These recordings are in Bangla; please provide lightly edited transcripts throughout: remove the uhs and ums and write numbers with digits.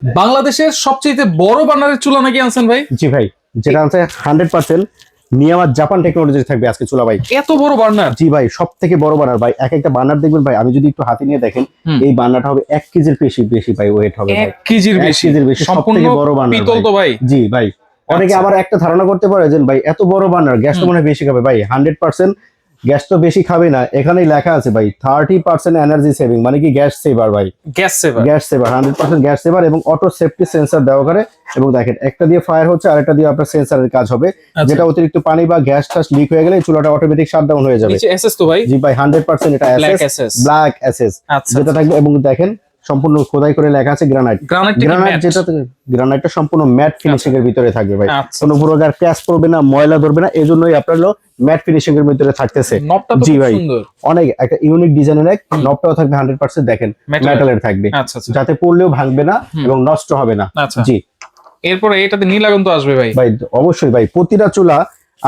বাংলাদেশের সবচেয়ে বড় বার্নারের চুলা নাকি আনছেন ভাই? জি ভাই, যেটা আছে 100% নিয়ামার জাপান টেকনোলজি থাকবে আজকে চুলা ভাই। এত বড় বার্নার? জি ভাই, সব থেকে বড় বার্নার ভাই। এক একটা বার্নার দেখবেন ভাই, আমি যদি একটু হাতে নিয়ে দেখেন, এই বার্নারটা হবে 1 কেজির বেশি বেশি ভাই, ওয়েট হবে ভাই 1 কেজির বেশি। সম্পূর্ণ বড় বার্নার পিতল তো ভাই? জি ভাই। অনেকে আবার একটা ধারণা করতে পারে যে ভাই এত বড় বার্নার গ্যাস তো মনে হয় বেশি খাবে। ভাই 100% গ্যাস তো বেশি খাবে না, এখানেই লেখা আছে ভাই 30% এনার্জি সেভিং, মানে কি গ্যাস সেভার ভাই। গ্যাস সেভার, গ্যাস সেভার 100% গ্যাস সেভার, এবং অটো সেফটি সেন্সর দেওয়া করে। এবং দেখেন, একটা দিয়ে ফায়ার হচ্ছে আর একটা দিয়ে আপনার সেন্সরের কাজ হবে, যেটা অতিরিক্ত পানি বা গ্যাস টাস লিক হয়ে গেলে চুলাটা অটোমেটিক শাটডাউন হয়ে যাবে। নিচে এসএস তো ভাই? জি ভাই 100% এটা এসএস, ব্ল্যাক এসএস যেটা থাকবে। এবং দেখেন সম্পূর্ণ খোদাই করে লেখা আছে গ্রানাইট। গ্রানাইট যেটা গ্রানাইটটা সম্পূর্ণ ম্যাট ফিনিশিং এর ভিতরে থাকবে ভাই, কোনো প্রকার ক্র্যাশ পড়বে না, ময়লা ধরবে না, এজন্যই আপনার হলো ম্যাট ফিনিশিং এর ভিতরে থাকতেছে। জি ভাই, অনেক একটা ইউনিক ডিজাইনের এক নবটাও থাকবে 100% দেখেন মেটালের থাকবে, যাতে পড়লেও ভাঙবে না এবং নষ্ট হবে না। জি, এরপরে এটাতে নীল আগুন তো আসবে ভাই? ভাই অবশ্যই ভাই, প্রতিটা চুলা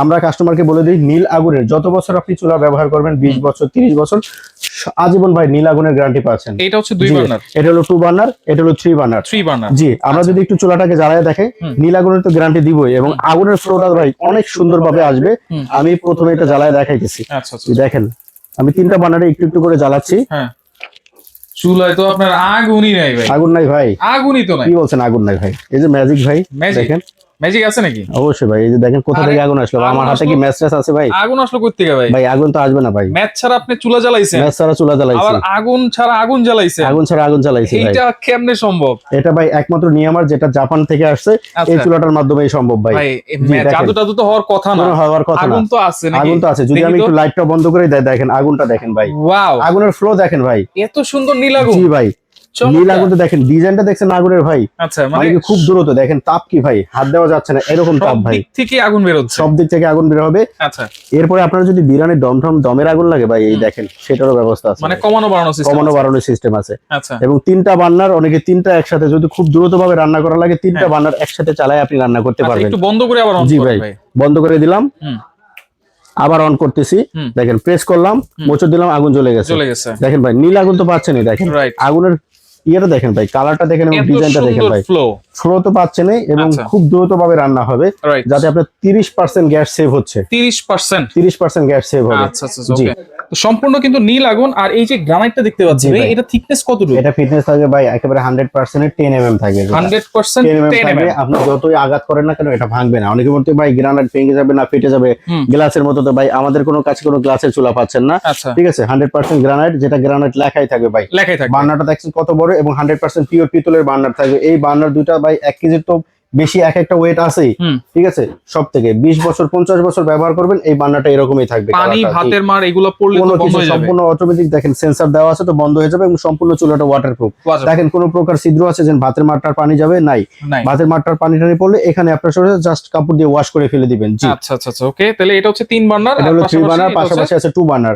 আমরা কাস্টমারকে বলে দিই নীল আগুনের, যত বছর আপনি চুলা ব্যবহার করবেন 20 বছর 30 বছর আজীবন ভাই নীল আগুনের গ্যারান্টি পাচ্ছেন। এটা হচ্ছে 2 বার্নার, এটা হলো 2 বার্নার, এটা হলো 3 বার্নার। জি, আমরা যদি একটু চুলাটাকে জ্বালায় দেখে, নীল আগুনের তো গ্যারান্টি দিবই, এবং আগুনের ফ্লোটা ভাই অনেক সুন্দরভাবে আসবে। আমি প্রথমে এটা জ্বালায় দেখাইতেছি। দেখেন আমি 3টা বার্নারে একটু একটু করে জ্বালাচ্ছি। চুলায় তো আপনার আগুনই নাই ভাই। আগুন নাই ভাই? আগুনই তো নাই। কি বলছেন আগুন নাই ভাই? এই যে ম্যাজিক ভাই, দেখেন ম্যাজিক আছে নাকি? অবশ্যই ভাই, এই যে দেখেন কোথা থেকে আগুন আসলো। আমার হাতে কি ম্যাচ আছে ভাই? আগুন আসলো কই থেকে ভাই? ভাই আগুন তো আসবে না ভাই। ম্যাচ ছাড়া আপনি চুলা জ্বালাইছেন? ম্যাচ ছাড়া চুলা জ্বালাইছি। আবার আগুন ছাড়া আগুন জ্বালাইছেন? আগুন ছাড়া আগুন জ্বালাইছি ভাই। এটা কেমনে সম্ভব? এটা ভাই একমাত্র নিয়ামার, যেটা জাপান থেকে আসছে, এই চুলাটার মাধ্যমেই সম্ভব ভাই। ভাই জাদু টাদু তো হওয়ার কথা না। হওয়ার কথা না। আগুন তো আছে নাকি? আগুন তো আছে। যদি আমি একটু লাইটটা বন্ধ করে দেই, দেখেন আগুনটা দেখেন ভাই। ওয়াও, আগুনের ফ্লো দেখেন ভাই, এত সুন্দর নীল আগুন। জি ভাই, নীল আগুনটা দেখেন, ডিজাইনটা দেখছেন আগুনের ভাই। আচ্ছা, মানে খুব দ্রুত দেখেন, তাপ কি ভাই, হাত দেওয়া যাচ্ছে না এরকম তাপ ভাই। সব দিক থেকে আগুন বের হচ্ছে, সব দিক থেকে আগুন বের হবে। আচ্ছা, এরপরে আপনারা যদি বিরিয়ানির দমের আগুন লাগে ভাই, এই দেখেন সেটারও ব্যবস্থা আছে, মানে কমানো বাড়ানোর সিস্টেম আছে। আচ্ছা, এবং 3টা বার্নার, অনেকে 3টা একসাথে, যদি খুব দ্রুত ভাবে রান্না করা লাগে 3টা বার্নার একসাথে চালায় আপনি রান্না করতে পারবেন। একটু বন্ধ করে আবার অন জি করুন ভাই, বন্ধ করে দিলাম, আবার অন করতেছি, দেখেন প্রেস করলাম, মোচড় দিলাম, আগুন জ্বলে গেছে। দেখেন ভাই নীল আগুন তো পাচ্ছেনই, দেখেন আগুনের ইয়েটা দেখেন ভাই, কালারটা দেখেন এবং ডিজাইনটা দেখেন ভাই, ফ্লো তো পাচ্ছেনই, এবং খুব দ্রুত ভাবে রান্না হবে, যাতে আপনার 30% গ্যাস সেভ হচ্ছে। 30% গ্যাস সেভ হবে। আচ্ছা আচ্ছা, জি, সম্পূর্ণ কিন্তু নীল আগুন। আর এই যে গ্রানাইটটা দেখতে পাচ্ছি ভাই, এটা থিকনেস কতটুকু? এটা ফিটনেস থাকবে ভাই একেবারে 100% 10 mm থাকবে। 100% 10 mm আপনি যতই আঘাত করেন না কেন এটা ভাঙবে না। অনেকে বলতে ভাই গ্রানাইট ভেঙে যাবে না, ফেটে যাবে গ্লাসের মতো, তো ভাই আমাদের কোনো কাছে কোনো গ্লাসের চুলা পাচ্ছেন না। ঠিক আছে, 100% গ্রানাইট, যেটা গ্রানাইট লেখাই থাকবে ভাই, লেখাই থাকবে। বার্নারটা দেখছেন কত বড়, এবং 100% পিওর পিতলের বার্নার থাকবে। এই বার্নার দুইটা ভাই 1 কেজির তো বেশি এক একটা ওয়েট আছেই। ঠিক আছে, সব থেকে 20 বছর 50 বছর ব্যবহার করবেন, এই বার্নারটা এরকমই থাকবে। পানি ভাতের মার এগুলো পড়লে তো বন্ধ হয়ে যাবে, সম্পূর্ণ অটোমেটিক। দেখেন সেন্সর দেওয়া আছে, তো বন্ধ হয়ে যাবে, এবং সম্পূর্ণ চুলাটা ওয়াটারপ্রুফ। দেখেন কোনো প্রকার ছিদ্র আছে যে ভাতের মারটার পানি যাবে নাই, ভাতের মারটার পানি টানি পড়লে এখানে আপনার সঙ্গে জাস্ট কাপড় দিয়ে ওয়াশ করে ফেলে দিবেন। জি, আচ্ছা আচ্ছা, ওকে। তাহলে এটা হচ্ছে 3 বার্নার, এটা হলো 3 বার্নার, পাশাপাশি আছে 2 বার্নার।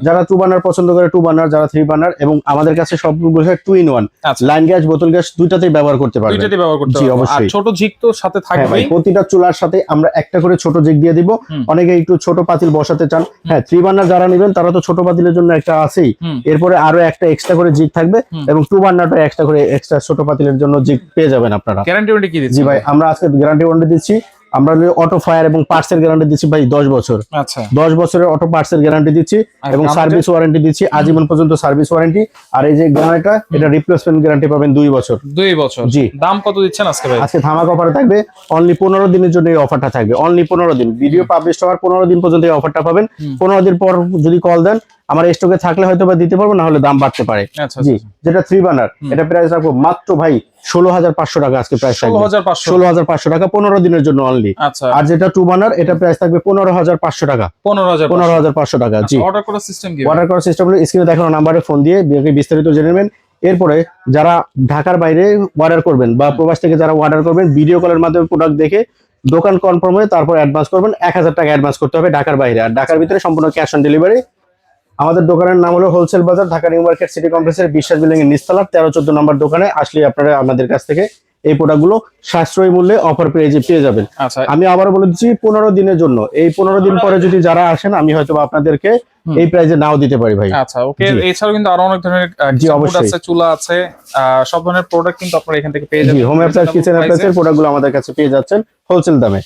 যারা 2 বার্নার পছন্দ করে 2 বার্নার, যারা 3 বার্নার, এবং আমাদের কাছে সবগুলো 2 in 1, লাইন গ্যাস বোতল গ্যাস দুইটাতেই ব্যবহার করতে পারবেন। জি অবশ্যই। আর ছোট ঝিক তো সাথে থাকবে ভাই, প্রতিটা চুলার সাথে আমরা একটা করে ছোট জিগ দিয়ে দিব। অনেকে একটু ছোট পাতিল বসাতে চান, হ্যাঁ 3 বার্নার যারা নেবেন তারা তো ছোট পাতিলের জন্য একটা আছেই, এরপরে আরো একটা এক্সট্রা করে জিগ থাকবে, এবং 2 বার্নারটা এক্সট্রা করে এক্সট্রা ছোট পাতিলের জন্য জিগ পেয়ে যাবেন আপনারা। গ্যারান্টি ওয়ারেন্টি কি দিচ্ছেন? জি ভাই, আমরা আজকে গ্যারান্টি ওয়ারেন্টি দিচ্ছি। আমরা অটো ফায়ার এবং পার্টসের গ্যারান্টি দিচ্ছি ভাই 10 বছর। আচ্ছা, 10 বছরের অটো পার্টসের গ্যারান্টি দিচ্ছি, এবং সার্ভিস ওয়ারেন্টি দিচ্ছি আজীবন পর্যন্ত সার্ভিস ওয়ারেন্টি। আর এই যে গ্যারান্টিটা, এটা রিপ্লেসমেন্ট গ্যারান্টি পাবেন 2 বছর। 2 বছর। জি, দাম কত দিচ্ছেন আজকে ভাই? আজকে ধামাকা অফার থাকবে, অনলি 15 দিনের জন্য এই অফারটা থাকবে। অনলি 15 দিন, ভিডিও পাবলিশ হওয়ার 15 দিন পর্যন্ত এই অফারটা পাবেন। 15 দিন পর যদি কল দেন, আমার স্টকে থাকলে হয়তো বা দিতে পারবো, না হলে দাম বাড়তে পারে। জি, যেটা 3 বার্নার, এটা প্রাইস রাখবো মাত্র ভাই 16,500 টাকা। আজকে প্রাইস থাকবে 16,500 টাকা 15 দিনের জন্য অনলি। আর যেটা 2 বার্নার, এটা প্রাইস থাকবে 15,500 টাকা। 15,500 টাকা। জি, অর্ডার করার সিস্টেম কি? অর্ডার করার সিস্টেম হলো স্ক্রিনে দেখানো নাম্বারে ফোন দিয়ে বিস্তারিত জেনে নেবেন। এরপরে যারা ঢাকার বাইরে অর্ডার করবেন বা প্রবাস থেকে যারা অর্ডার করবেন, ভিডিও কলের মাধ্যমে প্রোডাক্ট দেখে দোকান কনফার্ম হয়ে তারপর অ্যাডভান্স করবেন। 1000 টাকা অ্যাডভান্স করতে হবে ঢাকার বাইরে, আর ঢাকার ভিতরে সম্পূর্ণ ক্যাশ অন ডেলিভারি। আমাদের দোকানের নাম হলো হোলসেল বাজার, ঢাকা নিউ মার্কেট সিটি কমপ্লেক্সের বিশ্বাস বিল্ডিং এর নিচতলা 13-14 নম্বর দোকানে আসলে আপনারা আমাদের কাছ থেকে এই প্রোডাক্টগুলো সাশ্রয়ী মূল্যে অফার প্রাইজে পেয়ে যাবেন। আচ্ছা, আমি আবার বলে দিচ্ছি 15 দিনের জন্য। এই 15 দিন পরে যদি যারা আসেন আমি হয়তো আপনাদেরকে এই প্রাইজে নাও দিতে পারি ভাই। আচ্ছা ওকে, এছাড়াও কিন্তু আরো অনেক ধরনের ফুড আছে, চুলা আছে, সব ধরনের প্রোডাক্ট কিন্তু আপনারা এখান থেকে পেয়ে যাবেন। হোম অ্যাপ্লায়েন্স কিচেন অ্যাপ্লায়েন্সের প্রোডাক্টগুলো আমাদের কাছে পেয়ে যাচ্ছেন হোলসেল দামে।